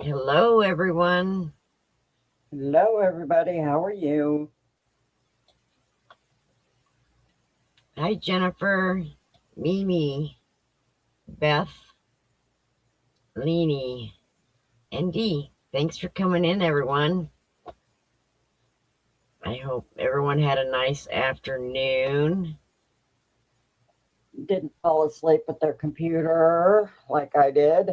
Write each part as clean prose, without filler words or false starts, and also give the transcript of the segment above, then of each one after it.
Hello, everyone. Hello, everybody. How are you? Hi, Jennifer, Mimi, Beth, Leanie, and Dee. Thanks for coming in, everyone. I hope everyone had a nice afternoon. Didn't fall asleep at their computer like I did.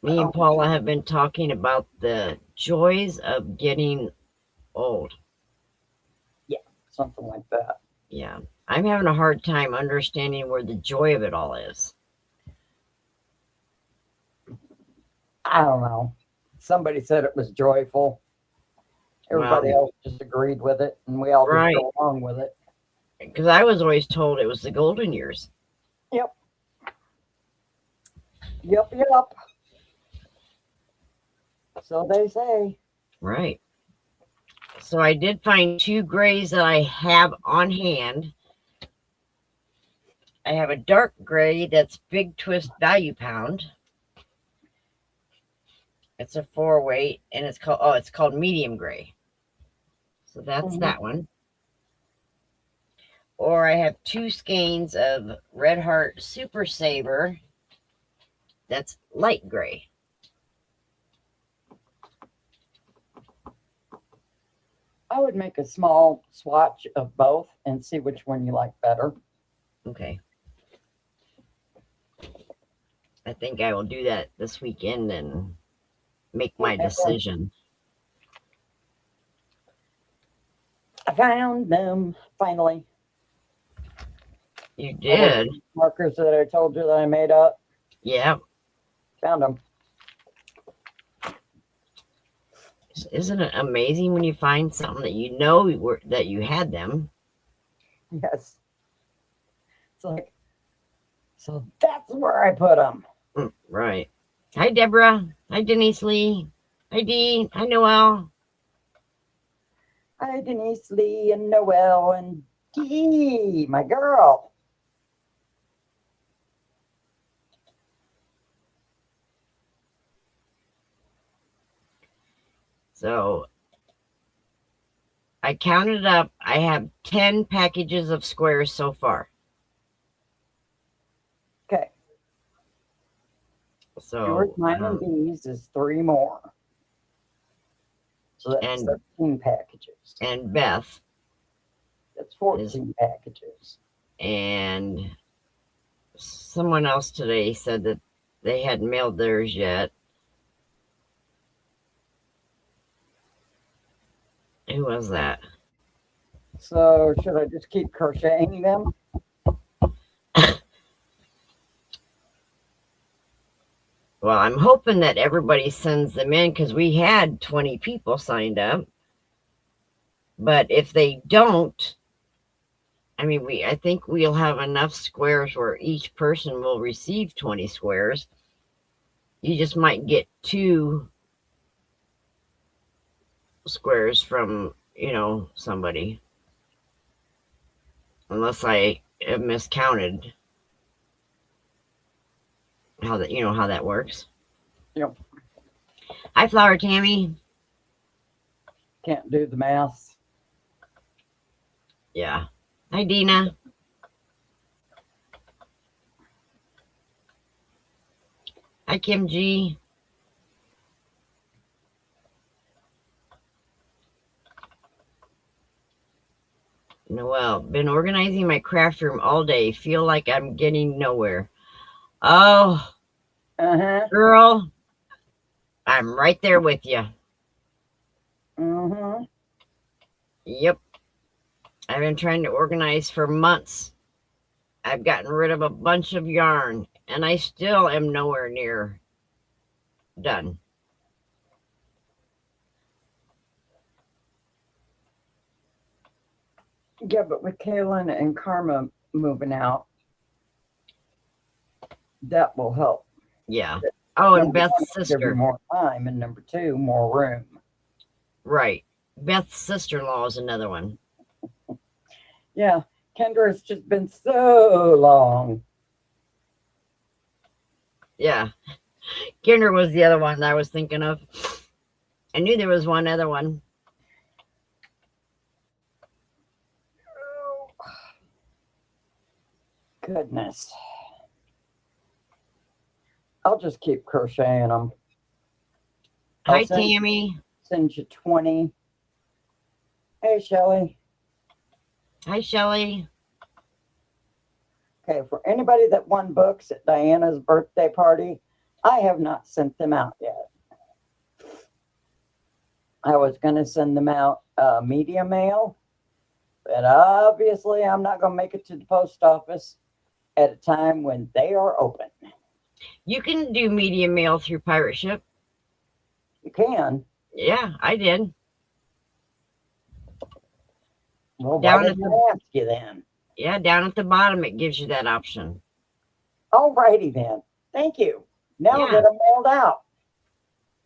Me and Paula have been talking about the joys of getting old. Yeah, something like that. Yeah, I'm having a hard time understanding where the joy of it all is. I don't know. Somebody said it was joyful. Everybody Well, else just agreed with it, and we all just right, go along with it. because I was always told it was the golden years. Yep. Yep. So they say. Right. So I did find two grays that I have on hand. I have a dark gray that's Big Twist Value Pound. It's a 4-weight and it's called medium gray. So that's that one. Or I have two skeins of Red Heart Super Saver that's light gray. I would make a small swatch of both and see which one you like better. Okay. I think I will do that this weekend and make my decision. I found them finally. You did? Markers that I told you that I made up. Yeah. Found them. Isn't it amazing when you find something that you know that you had them? Yes. It's like, so that's where I put them. Right. Hi, Deborah. Hi, Denise Lee. Hi, Dee. Hi, Noelle. Hi, Denise Lee and Noelle and Dee, my girl. So I counted up. I have 10 packages of squares so far. Okay. So yours, mine, and Dee's is 3 more. So that's 13 packages. And Beth. That's 14 packages. And someone else today said that they hadn't mailed theirs yet. Who was that? So should I just keep crocheting them? Well, I'm hoping that everybody sends them in because we had 20 people signed up. But if they don't, I think we'll have enough squares where each person will receive 20 squares. You just might get 2 squares from, somebody. Unless I have miscounted how that works. Yep. Hi, Flower Tammy. Can't do the math. Yeah. Hi, Dina. Hi, Kim G. Noelle, been organizing my craft room all day. Feel like I'm getting nowhere. Oh, girl, I'm right there with you. Yep. I've been trying to organize for months. I've gotten rid of a bunch of yarn, and I still am nowhere near done. Yeah, but with Kaylin and Karma moving out, that will help. Yeah. Oh, and Beth's sister. Give you more time, and number 2, more room. Right. Beth's sister-in-law is another one. Yeah, Kendra, it's just been so long. Yeah. Kinder was the other one I was thinking of. I knew there was one other one. Goodness. I'll just keep crocheting them. Hi, Tammy. Send you 20. Hey, Shelly. Hi, Shelly. Okay, for anybody that won books at Diana's birthday party, I have not sent them out yet. I was going to send them out media mail, but obviously I'm not going to make it to the post office at a time when they are open. You can do media mail through Pirate Ship. You can? Yeah, I did. Well, why didn't I ask you then? Yeah, down at the bottom it gives you that option. All righty then. Thank you. Now I'll get them mailed out.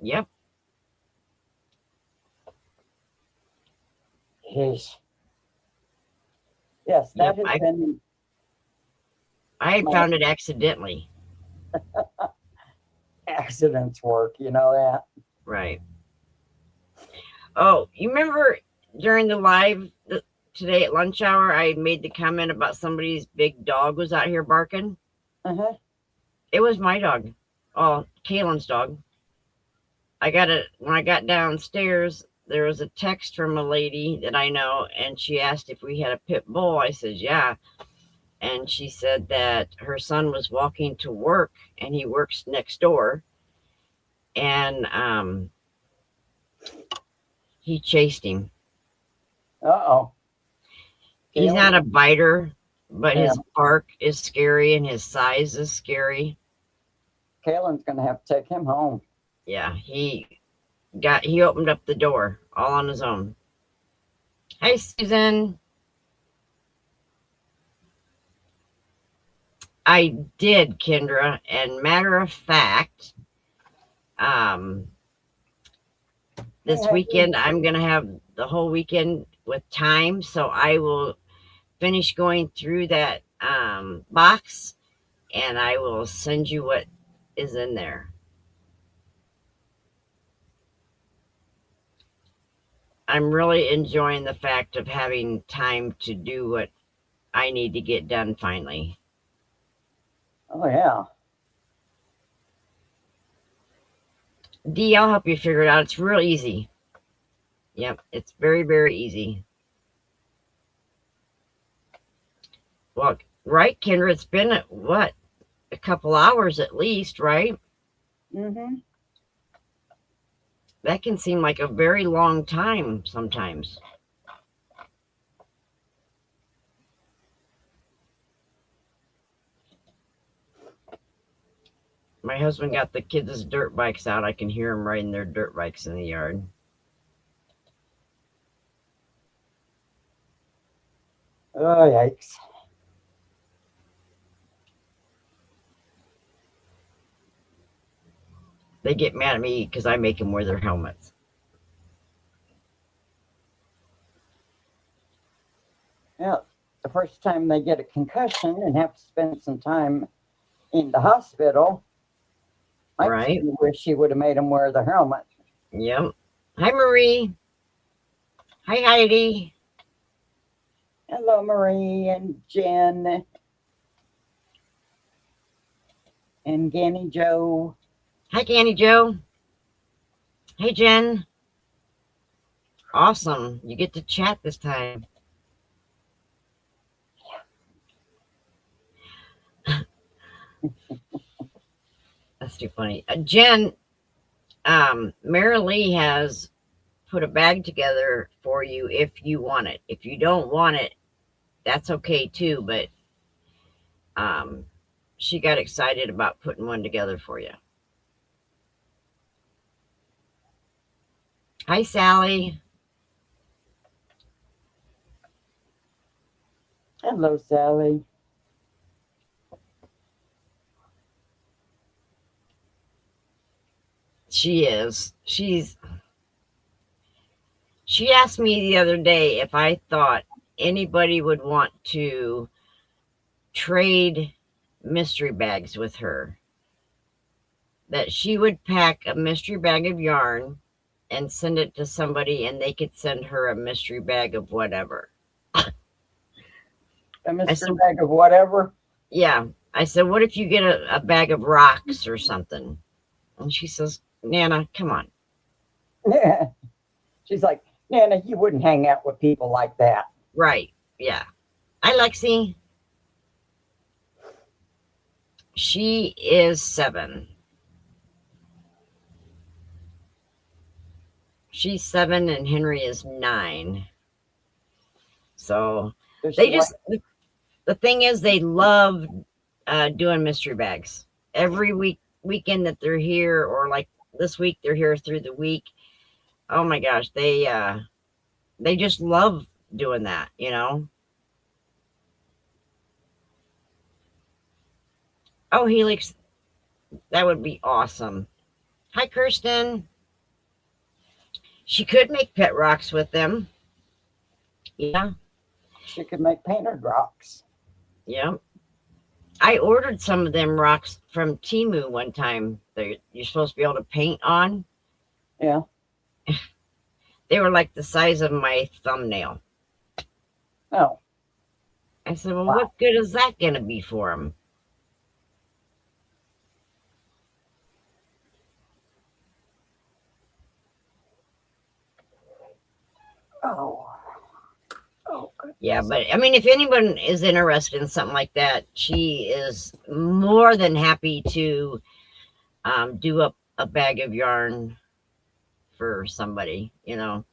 Yep. Yes. Yes, that has been. I found it accidentally. Accidents work, you know that. Right. Oh, you remember during the live today at lunch hour, I made the comment about somebody's big dog was out here barking? Uh-huh. It was my dog. Oh, Kaylin's dog. I got it when I got downstairs. There was a text from a lady that I know, and she asked if we had a pit bull. I said, yeah. And she said that her son was walking to work, and he works next door. And he chased him. Uh-oh. He's not a biter, but his bark is scary and his size is scary. Kaylin's going to have to take him home. Yeah, he opened up the door all on his own. Hi, Susan. I did, Kendra, and matter of fact, this weekend I'm going to have the whole weekend with time, so I will finish going through that box, and I will send you what is in there. I'm really enjoying the fact of having time to do what I need to get done finally. Oh, yeah. Dee, I'll help you figure it out. It's real easy. Yep, it's very, very easy. Well, right, Kendra, it's been, what, a couple hours at least, right? Mm-hmm. That can seem like a very long time sometimes. My husband got the kids' dirt bikes out. I can hear them riding their dirt bikes in the yard. Oh, yikes. They get mad at me because I make them wear their helmets. Yeah, the first time they get a concussion and have to spend some time in the hospital, I wish she would have made them wear the helmet. Yep. Hi, Marie. Hi, Heidi. Hello, Marie and Jen. And Ganny Joe. Hi, Ganny Joe. Hey, Jen. Awesome. You get to chat this time. That's too funny. Jen, Mary Lee has put a bag together for you if you want it. If you don't want it, that's okay too, but she got excited about putting one together for you. Hi, Sally. Hello, Sally. She is. She asked me the other day if I thought anybody would want to trade mystery bags with her, that she would pack a mystery bag of yarn and send it to somebody, and they could send her a mystery bag of whatever. A mystery bag of whatever? Yeah. I said, what if you get a bag of rocks or something? And she says, Nana, come on. Yeah. She's like, Nana, you wouldn't hang out with people like that. Right. Yeah. Hi, Lexi. She is 7. She's 7 and Henry is 9. So they just, the thing is, they love doing mystery bags. Every weekend that they're here, or like this week, they're here through the week. Oh my gosh, they just love doing that, you know. Oh, Helix, that would be awesome. Hi, Kirsten. She could make pet rocks with them. Yeah. She could make painted rocks. Yeah. I ordered some of them rocks from Temu one time. You're supposed to be able to paint on. Yeah. They were like the size of my thumbnail. Oh. I said, well, what good is that going to be for them? Oh. Oh, yeah, but I mean, if anyone is interested in something like that, she is more than happy to do up a bag of yarn for somebody, you know.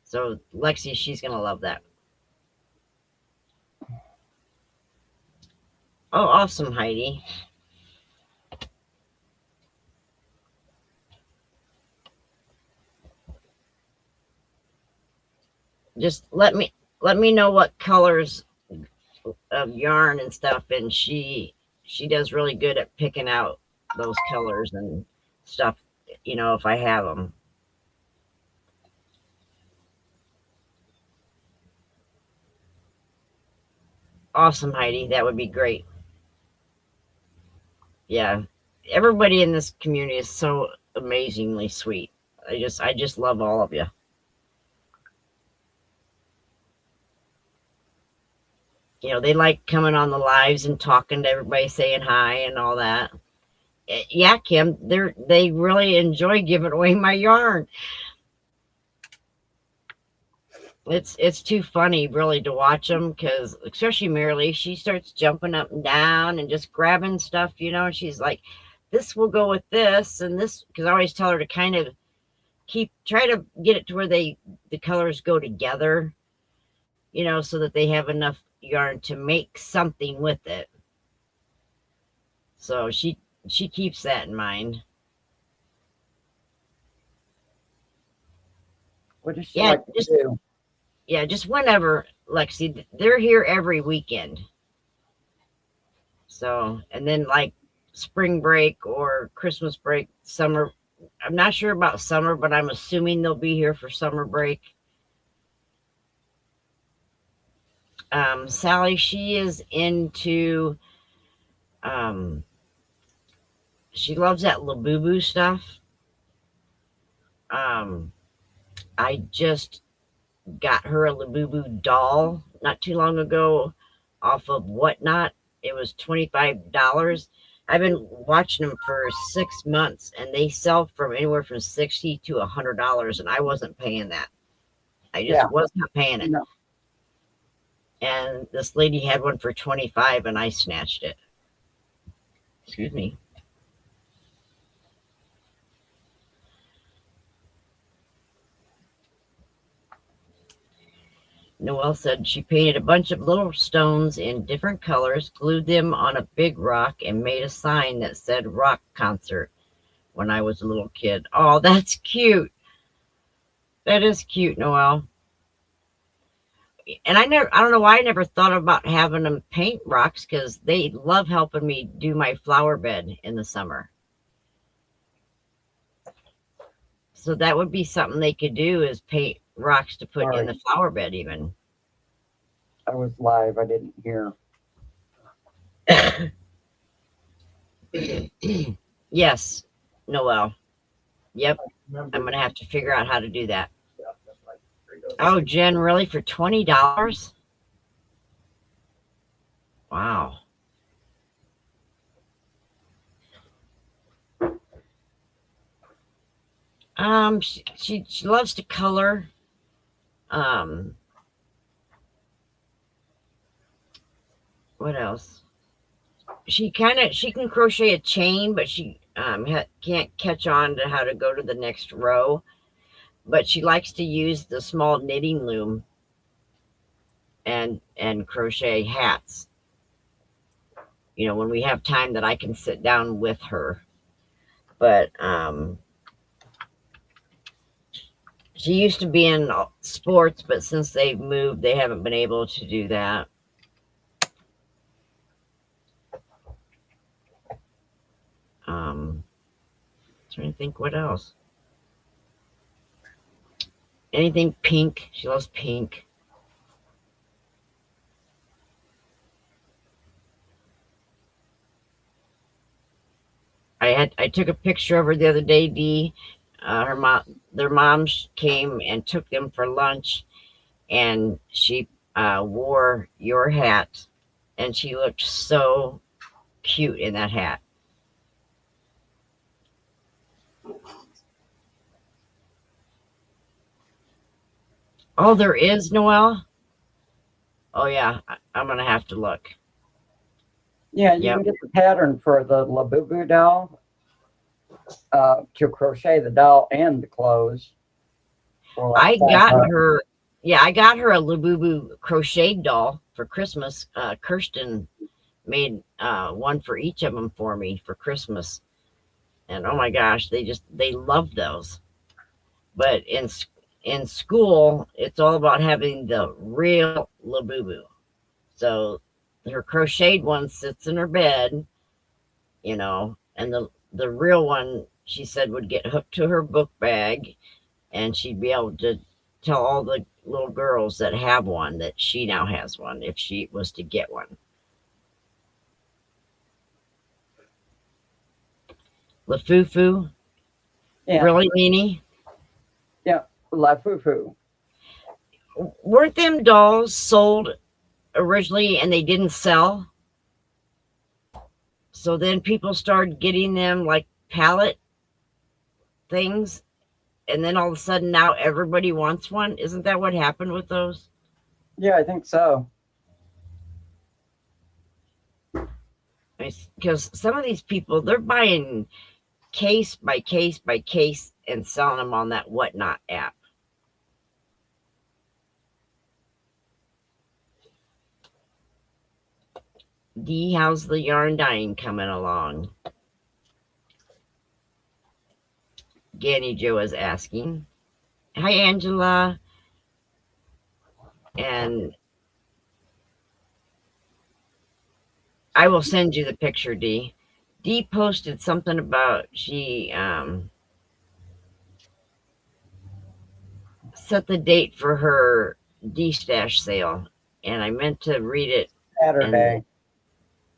So Lexi, she's gonna love that. Oh, awesome, Heidi. Just let me know what colors of yarn and stuff, and she does really good at picking out those colors and stuff, you know, if I have them. Awesome, Heidi. That would be great. Yeah. Everybody in this community is so amazingly sweet. I just love all of you. You know, they like coming on the lives and talking to everybody, saying hi and all that. Yeah, Kim, they really enjoy giving away my yarn. It's too funny really to watch them, because especially Marilee, she starts jumping up and down and just grabbing stuff, you know. She's like, this will go with this and this, because I always tell her to kind of try to get it to where the colors go together, you know, so that they have enough yarn to make something with it. So she keeps that in mind. What does she like to do? Yeah, just whenever, Lexi. They're here every weekend. So, and then like spring break or Christmas break, summer. I'm not sure about summer, but I'm assuming they'll be here for summer break. Sally, she is into, she loves that Labubu stuff. I just got her a Labubu doll not too long ago off of Whatnot. It was $25. I've been watching them for 6 months, and they sell from anywhere from $60 to $100, and I wasn't paying that. I just was not paying it. No. And this lady had one for $25, and I snatched it. Excuse me. Noelle said she painted a bunch of little stones in different colors, glued them on a big rock, and made a sign that said rock concert when I was a little kid. Oh, that's cute. That is cute, Noelle. And I don't know why I never thought about having them paint rocks, because they love helping me do my flower bed in the summer. So that would be something they could do, is paint rocks to put in the flower bed even. I was live. I didn't hear. Yes, Noel. Yep. I'm going to have to figure out how to do that. Oh, Jen, really? For $20? Wow. She loves to color. What else? She can crochet a chain, but she can't catch on to how to go to the next row. But she likes to use the small knitting loom and crochet hats. You know, when we have time that I can sit down with her. But she used to be in sports, but since they've moved, they haven't been able to do that. Trying to think what else. Anything pink. She loves pink. I took a picture of her the other day, Dee. Their moms came and took them for lunch, and she wore your hat, and she looked so cute in that hat. Oh, there is, Noelle? Oh, yeah. I'm going to have to look. Yeah, you can get the pattern for the Labubu doll to crochet the doll and the clothes. I got her a Labubu crocheted doll for Christmas. Kirsten made one for each of them for me for Christmas. And oh my gosh, they love those. But in school, it's all about having the real Labubu. So her crocheted one sits in her bed, you know, and the real one, she said, would get hooked to her book bag, and she'd be able to tell all the little girls that have one that she now has one if she was to get one. Lafufu? Yeah. Really, Leanie? Yeah, Lafufu. Weren't them dolls sold originally and they didn't sell? So then people started getting them like pallet things, and then all of a sudden now everybody wants one. Isn't that what happened with those? Yeah, I think so. Because some of these people, they're buying case by case by case and selling them on that Whatnot app. Dee, how's the yarn dyeing coming along? Ganny Joe is asking. Hi, Angela. And I will send you the picture, Dee. Dee posted something about she set the date for her D-stash sale, and I meant to read it Saturday.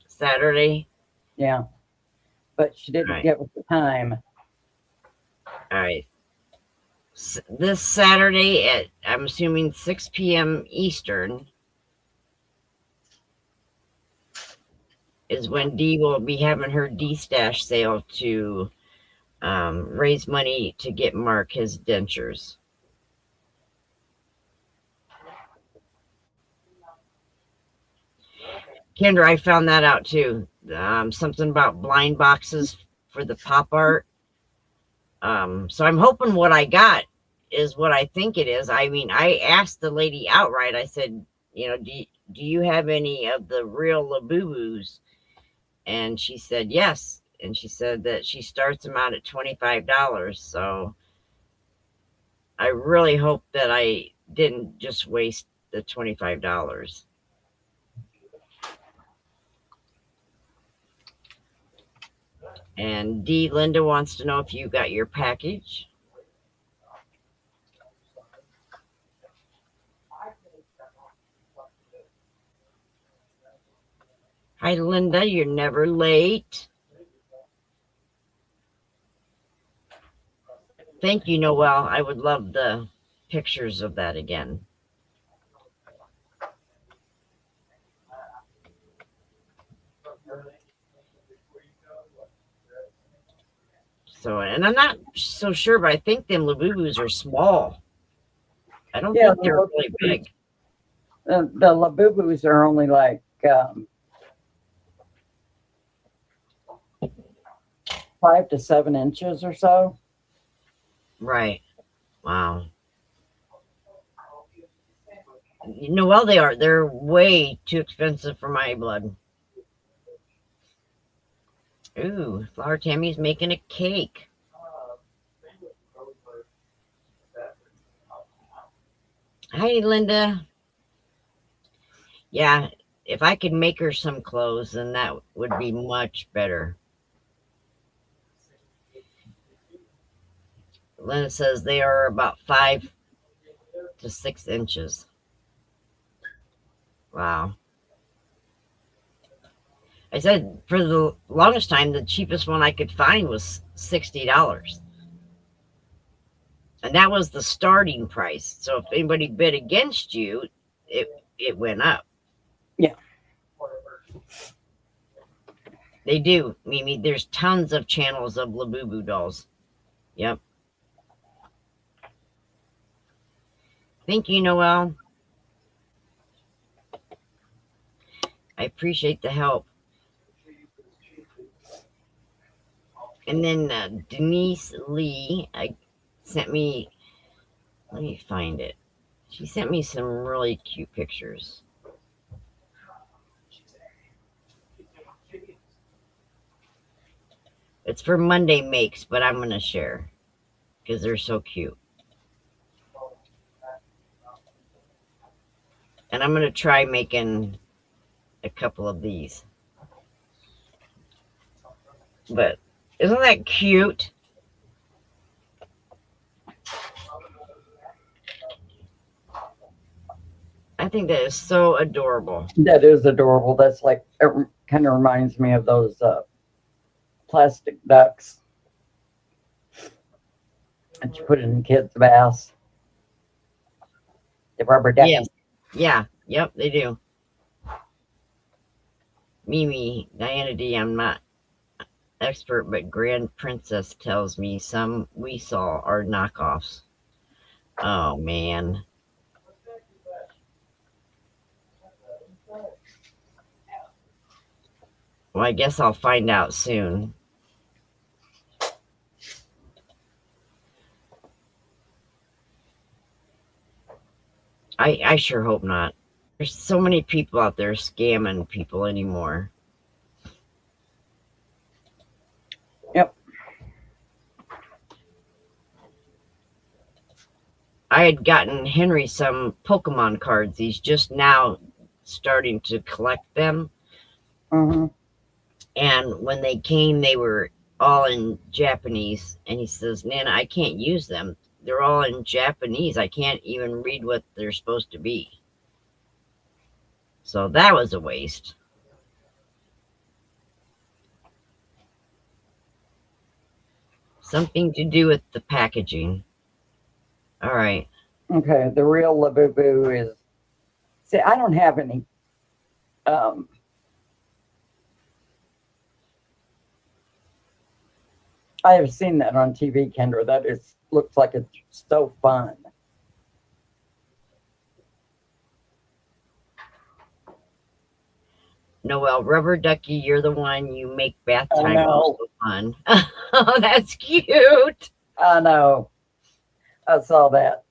Saturday? Yeah. But she didn't get with the time. All right. This Saturday at, I'm assuming, 6 p.m. Eastern is when Dee will be having her D-stash sale to raise money to get Mark his dentures. Kendra, I found that out too. Something about blind boxes for the pop art. So I'm hoping what I got is what I think it is. I mean, I asked the lady outright. I said, you know, do you have any of the real Labubus? And she said yes. And she said that she starts them out at $25. So I really hope that I didn't just waste the $25. And Linda wants to know if you got your package. Hi, Linda. You're never late. Thank you, Noel. I would love the pictures of that again. So, and I'm not so sure, but I think them Labubus are small. I don't think they're really big. The Labubus are only like 5 to 7 inches or so. Right. Wow. Noel, they are. They're way too expensive for my blood. Ooh, Flower Tammy's making a cake. Hi, Linda. Yeah, if I could make her some clothes, then that would be much better. Linda says they are about 5 to 6 inches. Wow. I said for the longest time, the cheapest one I could find was $60. And that was the starting price. So if anybody bid against you, it went up. Yeah. They do, Mimi. There's tons of channels of Labubu dolls. Yep. Thank you, Noel. I appreciate the help. And then Denise Lee sent me, let me find it. She sent me some really cute pictures. It's for Monday makes, but I'm going to share because they're so cute. And I'm going to try making a couple of these. But isn't that cute? I think that is so adorable. That is adorable. That's like, it kind of reminds me of those plastic ducks that you put in kids' baths. The rubber ducks. Yes. Yeah. Yep, they do. Mimi, DianaD, I'm not expert, but Grand Princess tells me some we saw are knockoffs. Oh, man. Well, I guess I'll find out soon. I sure hope not. There's so many people out there scamming people anymore. Yep. I had gotten Henry some Pokemon cards. He's just now starting to collect them. Mm-hmm. And when they came, they were all in Japanese. And he says, Nana, I can't use them. They're all in Japanese. I can't even read what they're supposed to be. So that was a waste. Something to do with the packaging. All right. Okay, the real Labubu is, see, I don't have any I have seen that on TV, Kendra. That is looks like it's so fun. Noel, Rubber Ducky, you're the one. You make bath I time know. also fun. Oh, that's cute. I know. I saw that.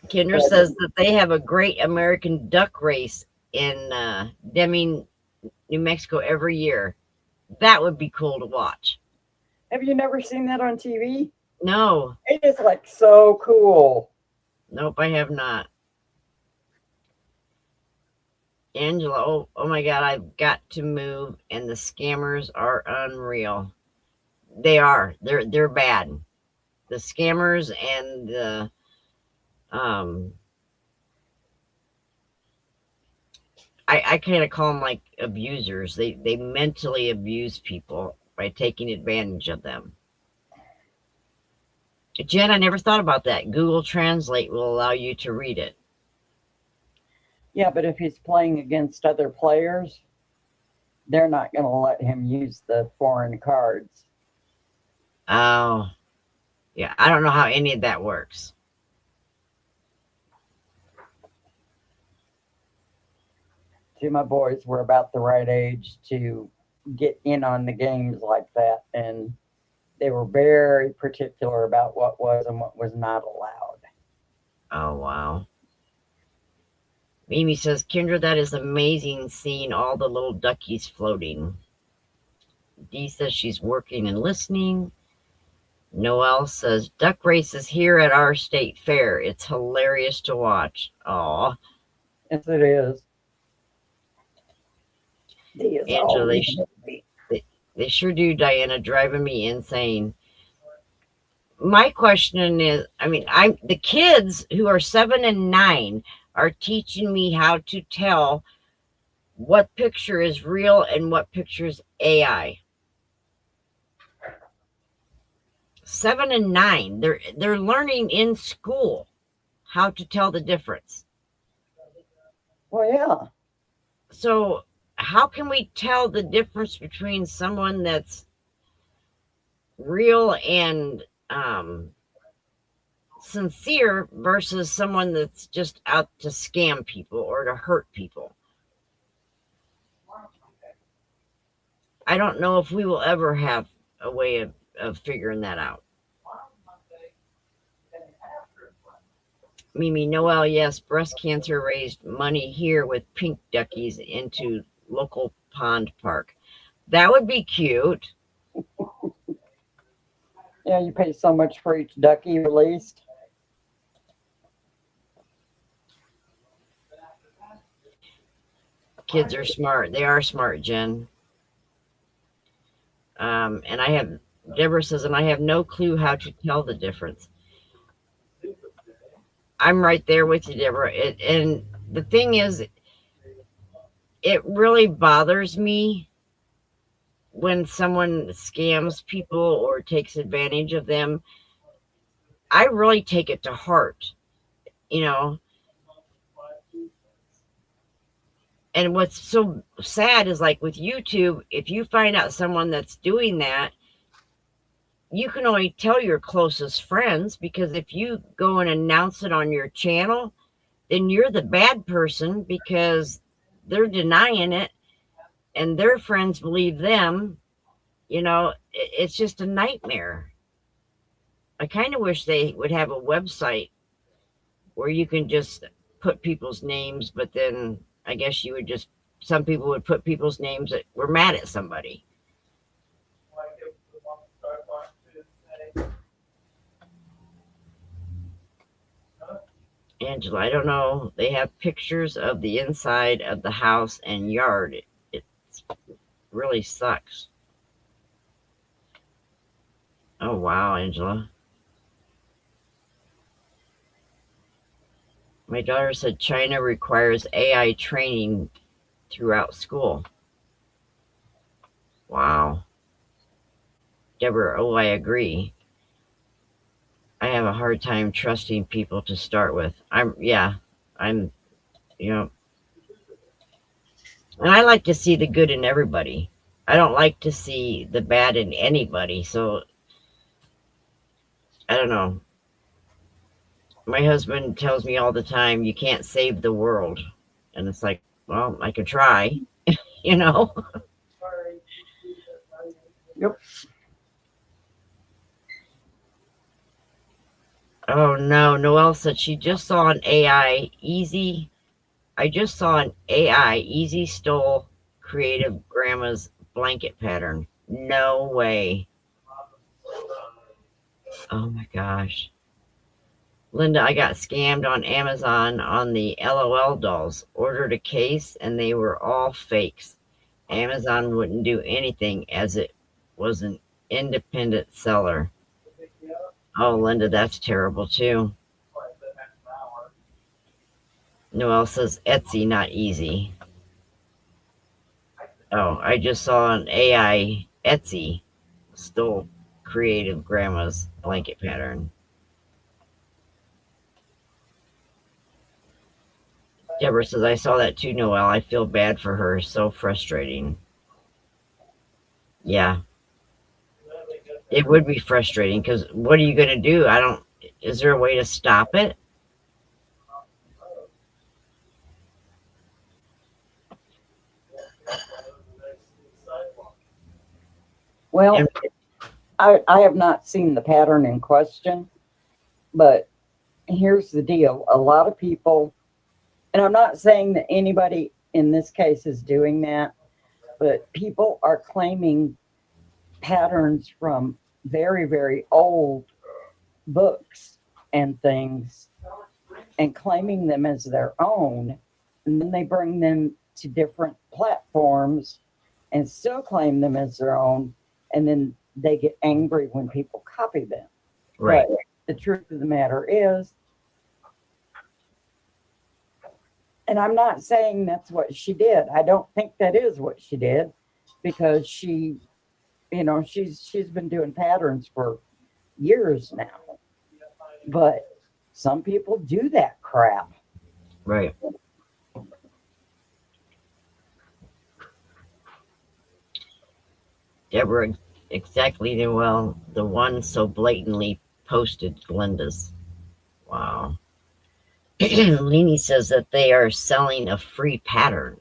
Kendra says that they have a great American duck race in Deming, New Mexico every year. That would be cool to watch. Have you never seen that on TV? No. It is like so cool. Nope, I have not. Angela, oh my God, I've got to move, and the scammers are unreal. They are. They're bad. The scammers and the I kind of call them like abusers. They mentally abuse people by taking advantage of them. Jen, I never thought about that. Google Translate will allow you to read it. Yeah, but if he's playing against other players, they're not going to let him use the foreign cards. Oh, yeah. I don't know how any of that works. See, my boys were about the right age to get in on the games like that, and they were very particular about what was and what was not allowed. Oh, wow. Mimi says, Kendra, that is amazing seeing all the little duckies floating. Dee says she's working and listening. Noelle says, duck races here at our state fair. It's hilarious to watch. Aw. Yes, it is. Angela, they sure do, Diana, driving me insane. My question is, the kids who are 7 and 9 are teaching me how to tell what picture is real and what picture is AI. 7 and 9, they're learning in school how to tell the difference. Well, yeah. So how can we tell the difference between someone that's real and sincere versus someone that's just out to scam people or to hurt people? I don't know if we will ever have a way of figuring that out. Mimi Noel, yes, breast cancer raised money here with pink duckies into local pond park. That would be cute. Yeah, you pay so much for each ducky released. Kids are smart. They are smart, Jen. And Deborah says, and I have no clue how to tell the difference. I'm right there with you, Deborah. And the thing is, it really bothers me when someone scams people or takes advantage of them. I really take it to heart, you know. And what's so sad is, like with YouTube, if you find out someone that's doing that, you can only tell your closest friends, because if you go and announce it on your channel, then you're the bad person because they're denying it and their friends believe them. It's just a nightmare. I kind of wish they would have a website where you can just put people's names, but then I guess some people would put people's names that were mad at somebody. Angela, I don't know. They have pictures of the inside of the house and yard. It really sucks. Oh, wow, Angela. My daughter said China requires AI training throughout school. Wow. Deborah, oh, I agree. I have a hard time trusting people to start with. And I like to see the good in everybody. I don't like to see the bad in anybody. So, I don't know. My husband tells me all the time, you can't save the world. And it's like, well, I could try, you know? Yep. Oh, no. Noelle said she just saw an AI easy. I just saw an AI easy stole creative grandma's blanket pattern. No way. Oh my gosh. Linda, I got scammed on Amazon on the LOL dolls. Ordered a case and they were all fakes. Amazon wouldn't do anything as it was an independent seller. Oh, Linda, that's terrible too. Noelle says Etsy, not easy. Oh, I just saw an AI Etsy stole creative grandma's blanket pattern. Deborah says, I saw that too, Noelle. I feel bad for her. So frustrating. Yeah, it would be frustrating because what are you going to do? Is there a way to stop it? Well, And I have not seen the pattern in question, but here's the deal. A lot of people, and I'm not saying that anybody in this case is doing that, but people are claiming patterns from very, very old books and things and claiming them as their own. And then they bring them to different platforms and still claim them as their own. And then they get angry when people copy them. right. But the truth of the matter is, and I'm not saying that's what she did. I don't think that is what she did because she, she's been doing patterns for years now. But some people do that crap. Right. Deborah, exactly. Well, the one so blatantly posted Glenda's. Wow. Leanie says that they are selling a free pattern.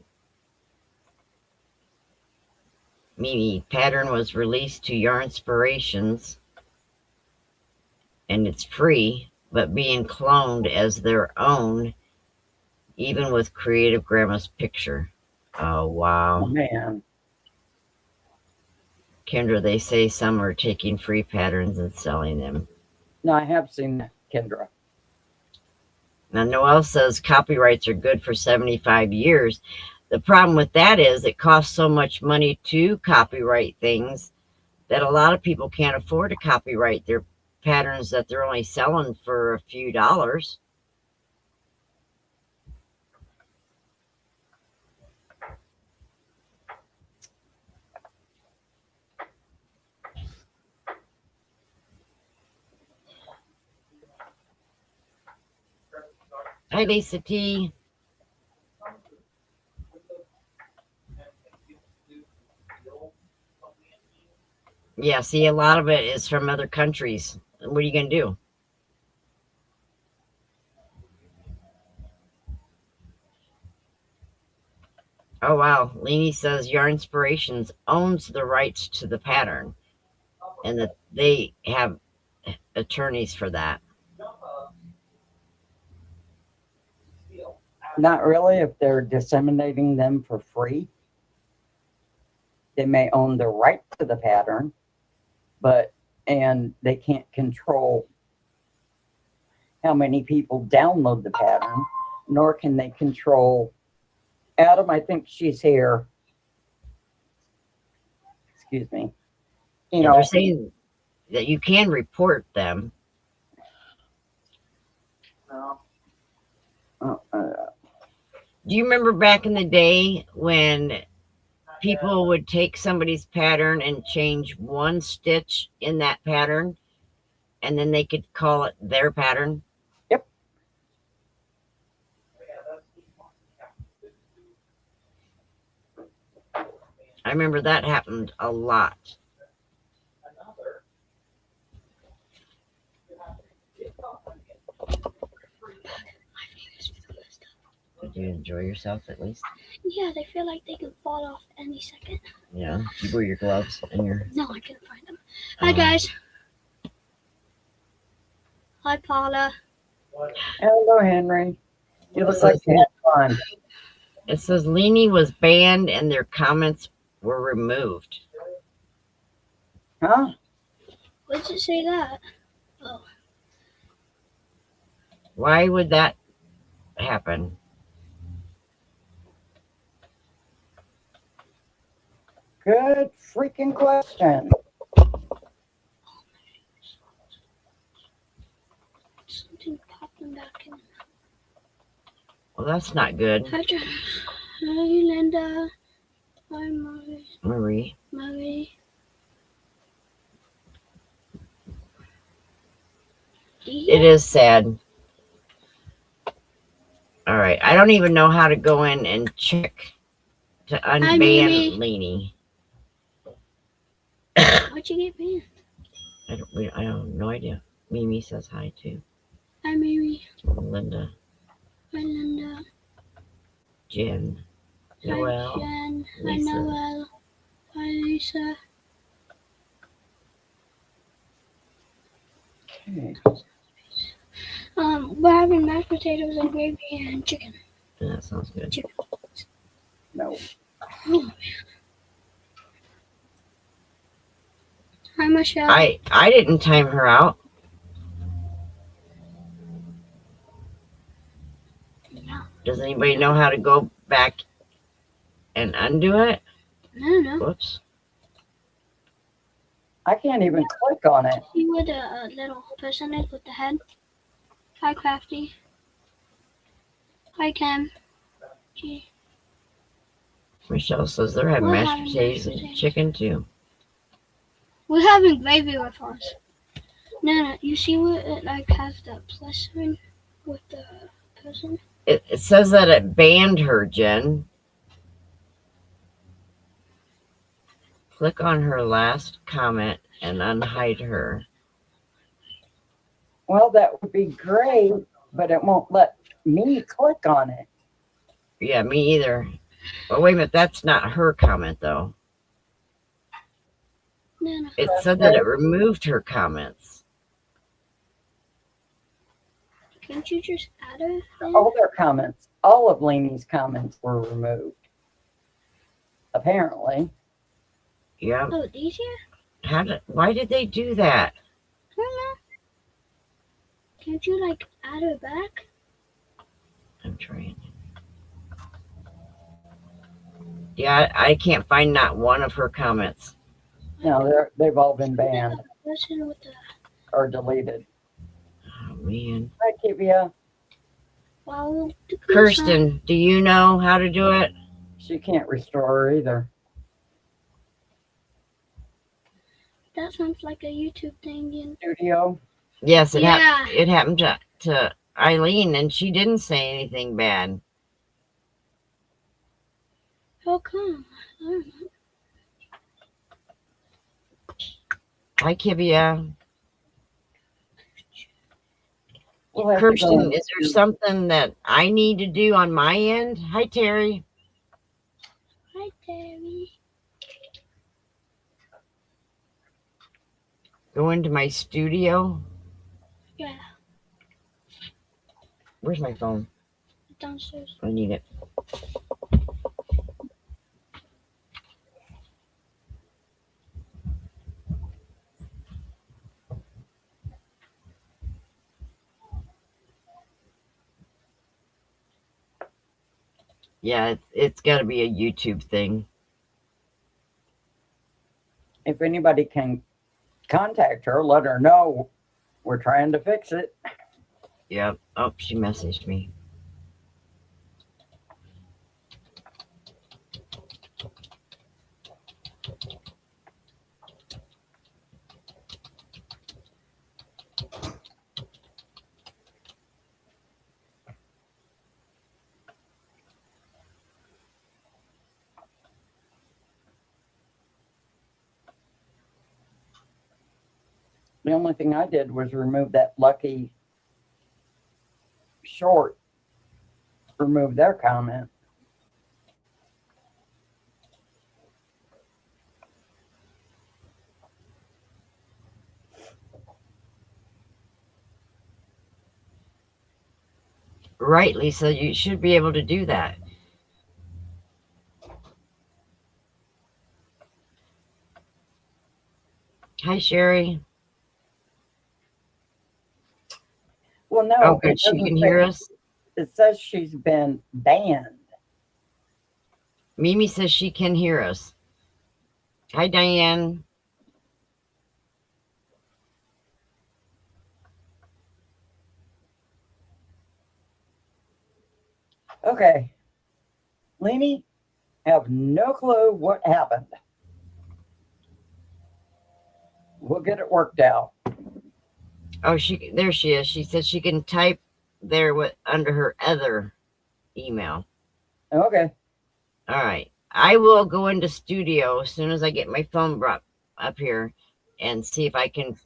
Mimi, pattern was released to Yarnspirations and it's free, but being cloned as their own, even with Creative Grandma's picture. Oh, wow. Oh, man. Kendra, they say some are taking free patterns and selling them. No, I have seen that, Kendra. Now, Noelle says copyrights are good for 75 years. The problem with that is it costs so much money to copyright things that a lot of people can't afford to copyright their patterns that they're only selling for a few dollars. Hi, Lisa T. Yeah, see, a lot of it is from other countries. What are you going to do? Oh, wow. Leanie says Yarnspirations owns the rights to the pattern and that they have attorneys for that. Not really if they're disseminating them for free. They may own the right to the pattern, and they can't control how many people download the pattern, nor can they control. Adam, I think she's here. Excuse me. They're saying that you can report them. Do you remember back in the day when people would take somebody's pattern and change one stitch in that pattern and then they could call it their pattern? Yep. I remember that happened a lot. Did you enjoy yourself at least? Yeah, they feel like they could fall off any second. Yeah. Did you wear your gloves and your... No, I couldn't find them. Hi, guys. Hi, Paula. Hello, Henry. You look like you had fun. It says Leanie was banned and their comments were removed. Huh? What did it say that? Oh. Why would that happen? Good freaking question. Something popped them back in. Well, that's not good. Hi, Linda. Hi, Marie. Marie. Marie. It is sad. All right. I don't even know how to go in and check to unban Mimi. Leanie. Why'd you get banned? I have no idea. Mimi says hi too. Hi, Mary. Linda, Hi, Linda. Jen, Hi, Noel, Jen. Hi, Lisa. Noel. Hi, Lisa. Okay. We're having mashed potatoes and gravy and chicken. That sounds good. No. Oh, man. Hi, Michelle. I didn't time her out. No. Does anybody know how to go back and undo it? No. Whoops. I can't even click on it. See where the little person is with the head? Hi, Crafty. Hi, Cam. Gee. Michelle says they're having We're mashed having potatoes mashed and potatoes. chicken too. We're having gravy with ours. No. You see where it like has the plus sign with the person? It says that it banned her, Jen. Click on her last comment and unhide her. Well, that would be great, but it won't let me click on it. Yeah, me either. Oh, wait a minute. That's not her comment, though. No. It said that it removed her comments. Can't you just add her? Then? All their comments, all of Leanie's comments were removed. Apparently. Yeah. Oh, these here? Why did they do that? I don't know. Can't you like add her back? I'm trying. Yeah, I can't find not one of her comments. No, they've all been banned The person with the or deleted. Oh, man. Hi, Kivia. wow. Kirsten, do you know how to do it? She can't restore her either. That sounds like a YouTube thing. Studio. Yes, it Yeah. it happened to Eileen, and she didn't say anything bad. How come? I don't know. Hi, Kibia. We'll have to go Kirsten, and is there do- something that I need to do on my end? Hi, Terry. Hi, Terry. Go into my studio. Yeah, Where's my phone? downstairs. I need it. Yeah, it's got to be a YouTube thing. If anybody can contact her, let her know we're trying to fix it. Yep. Oh, she messaged me. The only thing I did was remove that Lucky Short. Remove their comment. Right, Lisa, you should be able to do that. Hi, Sherry. Well, no. Oh, good. It She doesn't can say- hear us. It says she's been banned. Mimi says she can hear us. Hi, Diane. Okay. Leanie, Have no clue what happened. We'll get it worked out. Oh, there she is. She said she can type there under her other email. Okay. All right. I will go into studio as soon as I get my phone brought up here and see if I can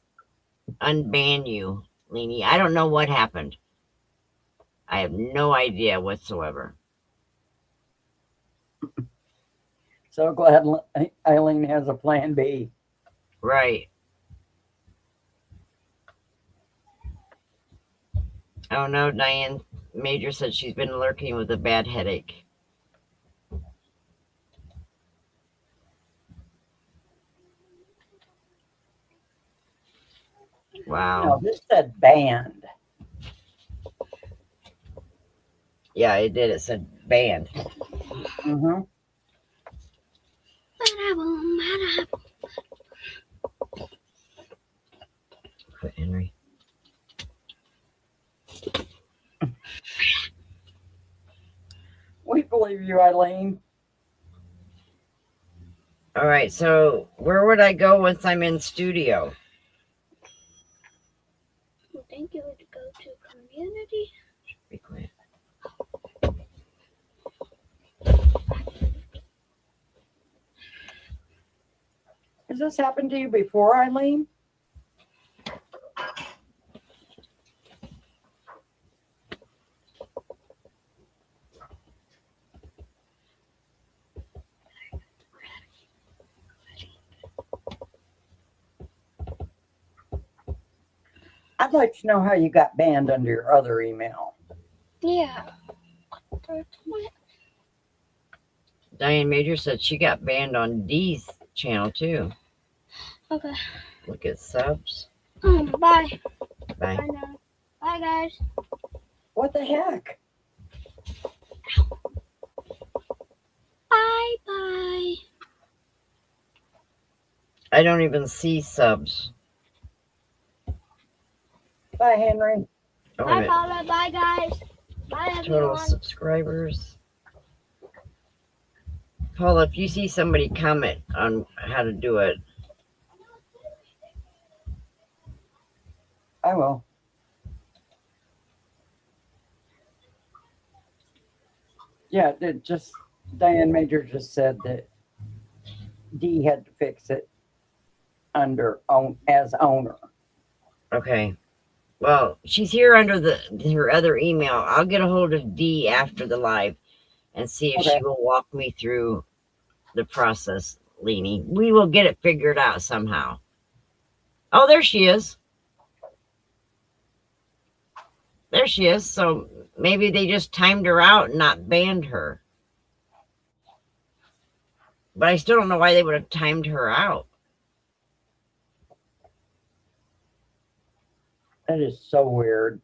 unban you, Leanie. I don't know what happened. I have no idea whatsoever. So glad Eileen has a plan B. Right. Oh no, Diane Major said she's been lurking with a bad headache. Wow. No, this said banned. Yeah, it did. It said banned. Mm-hmm. Quit, Henry. We believe you, Eileen. All right, so where would I go once I'm in studio? I think you would go to community. Be quiet. Has this happened to you before, Eileen? I'd like to know how you got banned under your other email. Yeah. Diane Major said she got banned on Dee's channel too. Okay. Look at subs. Bye. Bye. Bye now. Bye, guys. What the heck? Bye bye. I don't even see subs. Bye, Henry. Oh, wait a Bye, minute. Paula. Bye, guys. Bye, Total everyone. subscribers. Paula, if you see somebody comment on how to do it, I will. Yeah, it just Diane Major just said that Dee had to fix it as owner. okay. Well, she's here under her other email. I'll get a hold of Dee after the live and see if Okay. she will walk me through the process, Leanie. We will get it figured out somehow. Oh, there she is. There she is. So maybe they just timed her out and not banned her. But I still don't know why they would have timed her out. That is so weird.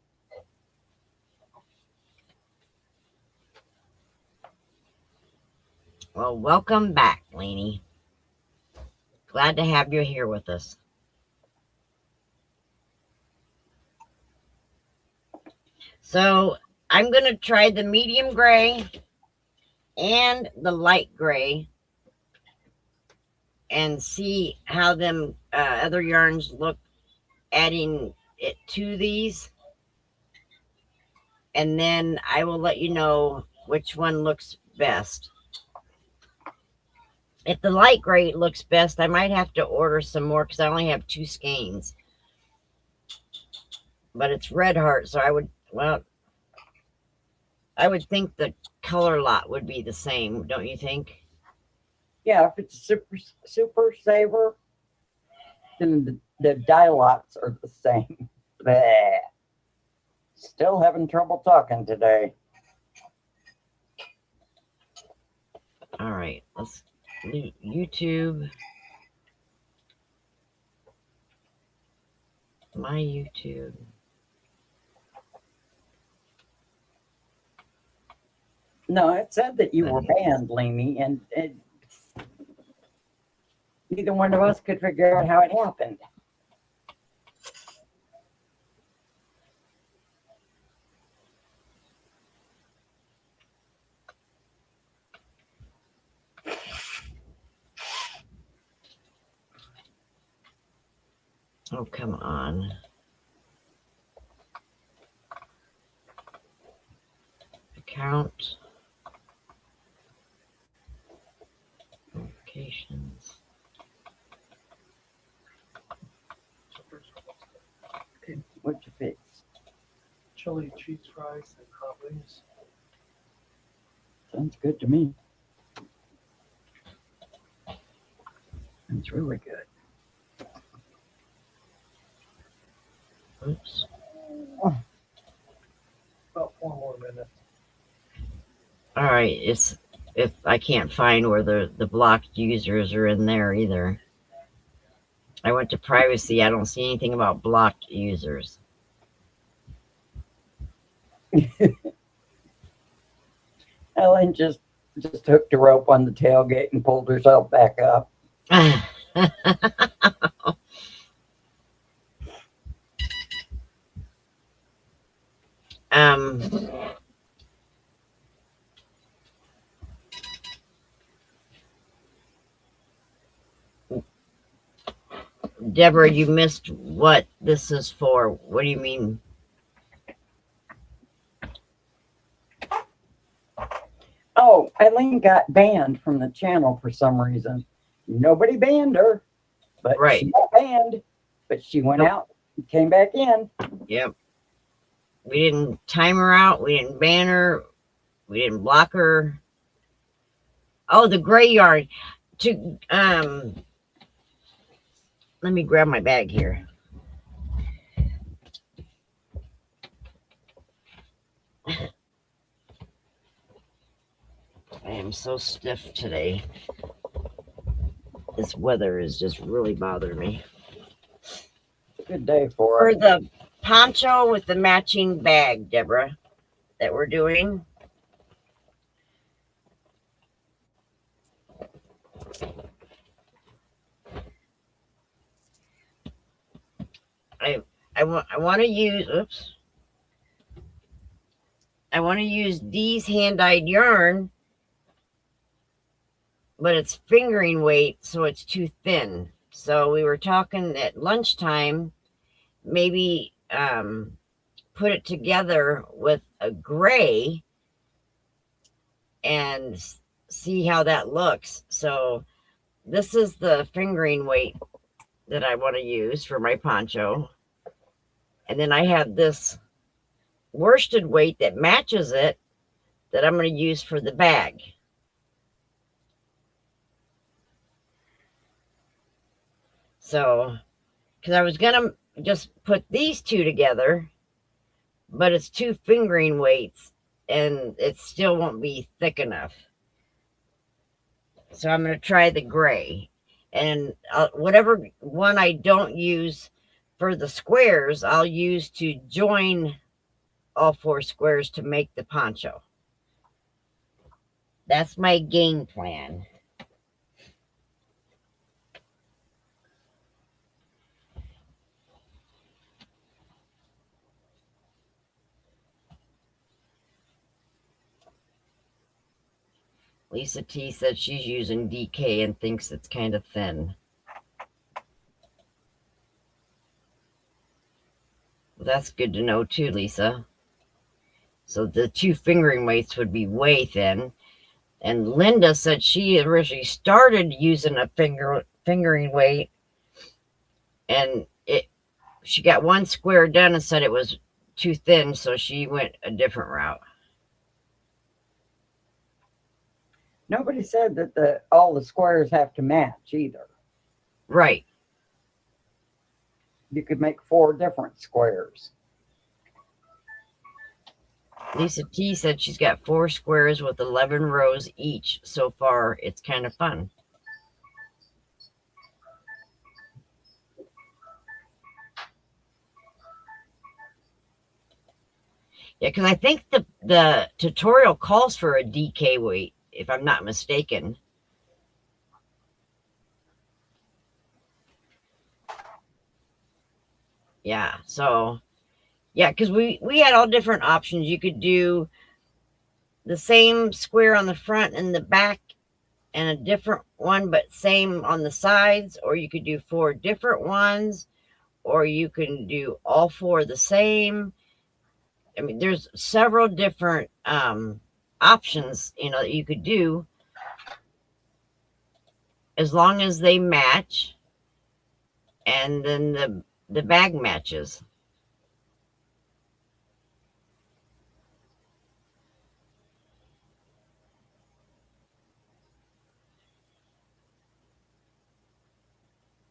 Well, welcome back, Leanie. Glad to have you here with us. So I'm going to try the medium gray and the light gray and see how them other yarns look adding it to these. And then I will let you know which one looks best. If the light gray looks best, I might have to order some more because I only have 2 skeins. But it's red heart, so I would think the color lot would be the same, don't you think? Yeah, if it's super saver, then the dye lots are the same. Bleh. Still having trouble talking today. All right, let's YouTube. My YouTube. No, it said that you were banned, Leanie, and neither one of us could figure out how it happened. Oh, come on. Account. Notifications. What'd you fix? Chili cheese fries and hot wings. Sounds good to me. It's really good. Oops. About 4 more minutes. All right. If I can't find where the blocked users are in there either. I went to privacy. I don't see anything about blocked users. Ellen just hooked a rope on the tailgate and pulled herself back up. um, Deborah, you missed what this is for. What do you mean? Oh, Eileen got banned from the channel for some reason. Nobody banned her, but Right. she got banned. But she went out and came back in. Yep. We didn't time her out. We didn't ban her. We didn't block her. Oh, the gray yard. Let me grab my bag here. I am so stiff today. This weather is just really bothering me. Good day for For her. the poncho with the matching bag, Deborah, that we're doing. I want to use, oops. I want to use Dee's hand-dyed yarn, but it's fingering weight, so it's too thin. So we were talking at lunchtime, maybe put it together with a gray and see how that looks. So this is the fingering weight that I want to use for my poncho. And then I have this worsted weight that matches it that I'm going to use for the bag. So, because I was going to just put these two together, but it's two fingering weights and it still won't be thick enough. So I'm going to try the gray. And whatever one I don't use for the squares, I'll use to join all 4 squares to make the poncho. That's my game plan. Lisa T said she's using DK and thinks it's kind of thin. Well, that's good to know too, Lisa. So the 2 fingering weights would be way thin. And Linda said she originally started using a fingering weight, and she got 1 square done and said it was too thin, so she went a different route. Nobody said that all the squares have to match either. Right. You could make 4 different squares. Lisa T said she's got 4 squares with 11 rows each so far. It's kind of fun. Yeah, because I think the tutorial calls for a DK weight, if I'm not mistaken. Yeah, so yeah, because we had all different options. You could do the same square on the front and the back and a different one, but same on the sides, or you could do 4 different ones, or you can do all four the same. I mean, there's several different options, that you could do as long as they match, and then the bag matches.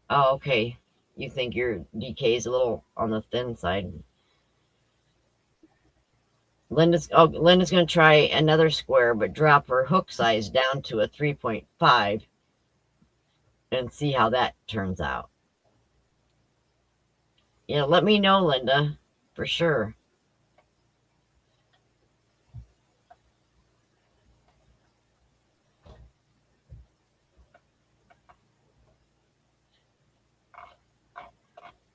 Oh, okay. You think your DK is a little on the thin side. Linda's going to try another square, but drop her hook size down to a 3.5 and see how that turns out. Yeah, let me know, Linda, for sure.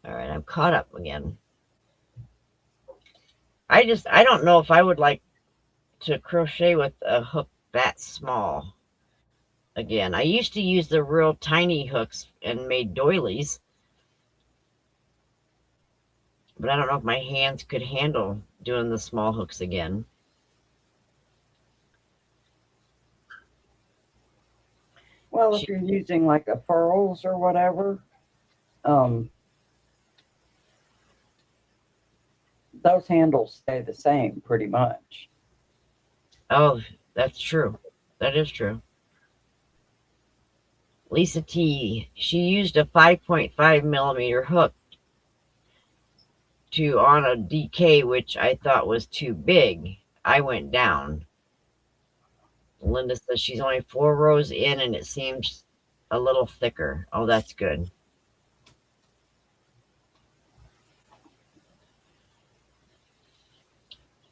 All right, I'm caught up again. I don't know if I would like to crochet with a hook that small. Again, I used to use the real tiny hooks and made doilies, but I don't know if my hands could handle doing the small hooks again. Well, if you're using like a furls or whatever, those handles stay the same pretty much. Oh, that's true. That is true. Lisa T, she used a 5.5 millimeter hook on a DK, which I thought was too big. I went down. Linda says she's only 4 rows in and it seems a little thicker. Oh, that's good.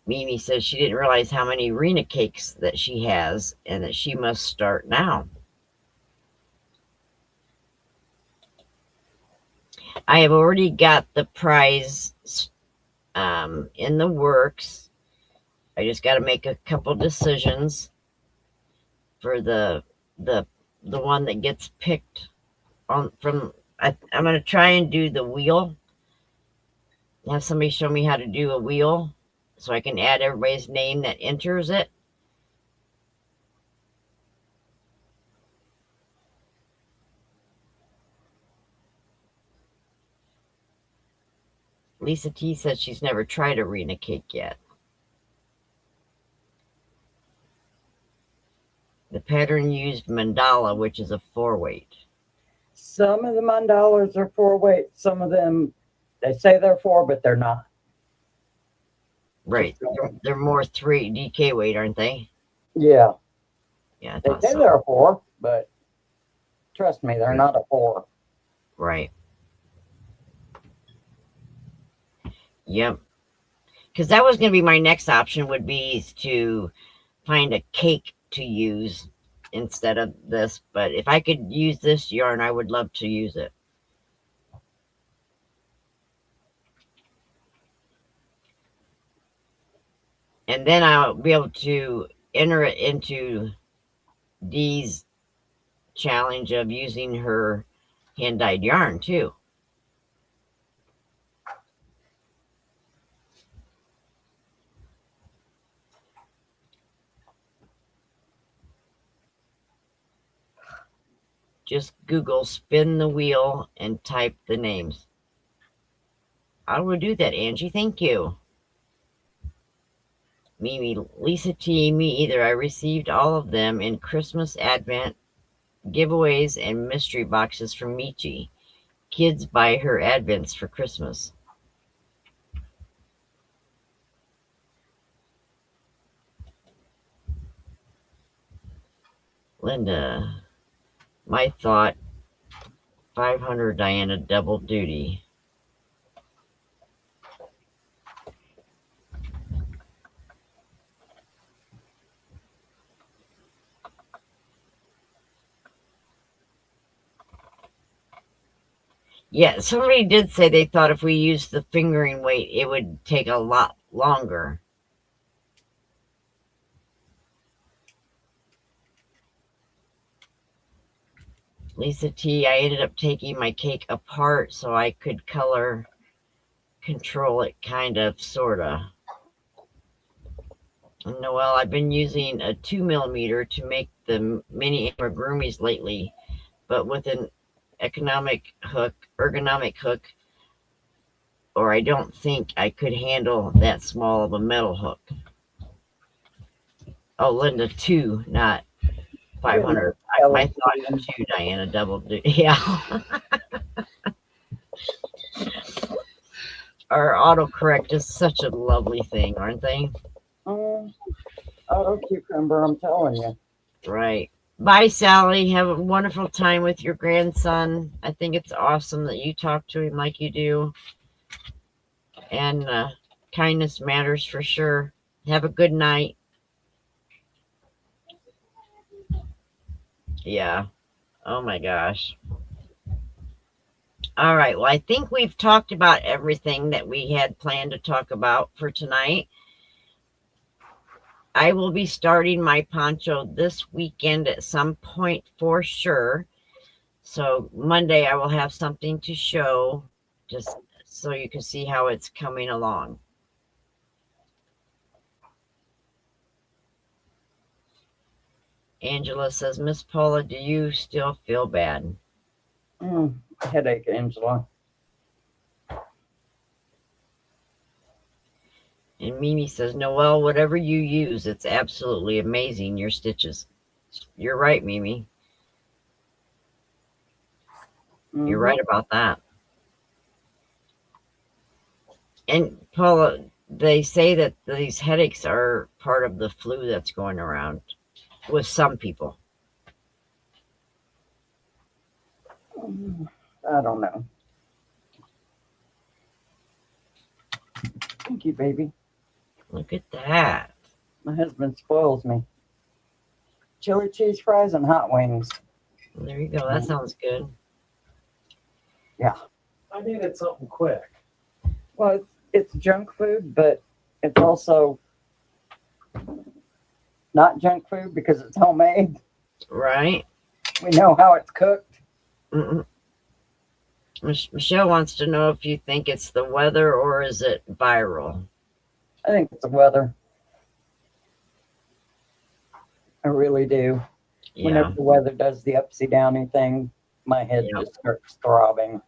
Mimi says she didn't realize how many Rena cakes that she has and that she must start now. I have already got the prize in the works. I just got to make a couple decisions for the one that gets picked on from. I'm going to try and do the wheel. Have somebody show me how to do a wheel so I can add everybody's name that enters it. Lisa T says she's never tried a Rena cake yet. The pattern used mandala, which is a 4-weight. Some of the mandalas are 4-weight. Some of them, they say they're 4, but they're not. Right. They're more 3 DK weight, aren't they? Yeah. Yeah, I They thought say so. they're a 4, but trust me, they're not a 4. Right. Yep. Because that was going to be my next option, would be to find a cake to use instead of this. But if I could use this yarn, I would love to use it. And then I'll be able to enter it into Dee's challenge of using her hand-dyed yarn too. Just Google spin the wheel and type the names. I will do that, Angie. Thank you. Mimi, Lisa T, me either. I received all of them in Christmas Advent giveaways and mystery boxes from Michi. Kids buy her Advents for Christmas. Linda, my thought, 500 Diana double duty. Yeah, somebody did say they thought if we used the fingering weight, it would take a lot longer. Lisa T, I ended up taking my cake apart so I could color control it, kind of, sort of. Noel, I've been using a 2 millimeter to make the mini amigurumis lately, but with an ergonomic hook, or I don't think I could handle that small of a metal hook. Oh, Linda, 2, not 500. My thoughts too, Diana, double. Yeah. Our autocorrect is such a lovely thing, aren't they? Auto cucumber, I'm telling you. Right. Bye, Sally. Have a wonderful time with your grandson. I think it's awesome that you talk to him like you do. And kindness matters for sure. Have a good night. Yeah. Oh my gosh. All right. Well, I think we've talked about everything that we had planned to talk about for tonight. I will be starting my poncho this weekend at some point for sure. So Monday I will have something to show, just so you can see how it's coming along. Angela says, Miss Paula, do you still feel bad? Headache, Angela. And Mimi says, Noelle, whatever you use, it's absolutely amazing, your stitches. You're right, Mimi. You're right about that. And Paula, they say that these headaches are part of the flu that's going around with some people. I don't know. Thank you, baby. Look at that. My husband spoils me. Chili cheese fries and hot wings. There you go. That sounds good. Yeah. I needed something quick. Well, it's junk food, but it's also not junk food because it's homemade. Right. We know how it's cooked. Michelle wants to know if you think it's the weather or is it viral? I think it's the weather. I really do. Yeah. Whenever the weather does the upsy downy thing, my head just starts throbbing.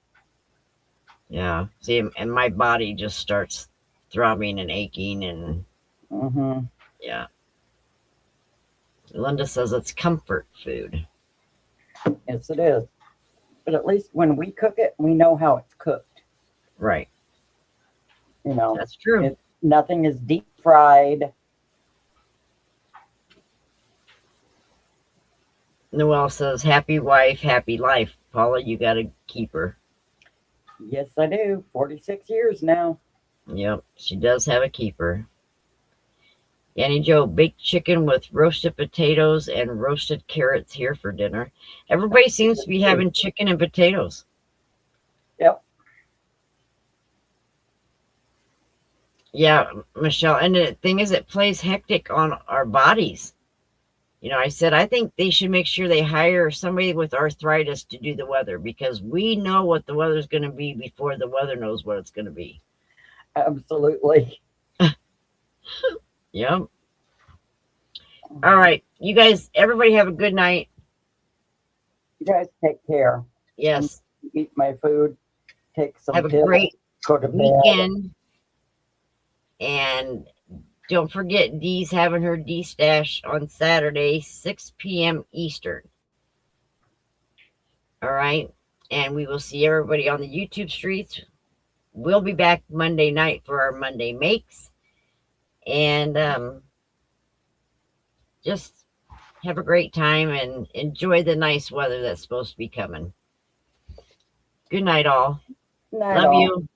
Yeah. See, and my body just starts throbbing and aching and yeah. Linda says it's comfort food. Yes, it is. But at least when we cook it, we know how it's cooked. Right. You know, that's true. Nothing is deep fried. Noelle says, happy wife, happy life. Paula, you got to keep her. Yes, I do. 46 years now. Yep, she does have a keeper. Danny Joe, baked chicken with roasted potatoes and roasted carrots here for dinner. Everybody seems to be having chicken and potatoes. Yep. Yeah, Michelle. And the thing is, it plays hectic on our bodies. You know, I said, I think they should make sure they hire somebody with arthritis to do the weather because we know what the weather's going to be before the weather knows what it's going to be. Absolutely. Yep. All right. You guys, everybody have a good night. You guys take care. Yes. Eat my food. Take some Have a pills, great go to weekend. And don't forget, Dee's having her D stash on Saturday, 6 p.m. Eastern. All right. And we will see everybody on the YouTube streets. We'll be back Monday night for our Monday makes. And just have a great time and enjoy the nice weather that's supposed to be coming. Good night, all. Night Love all. you.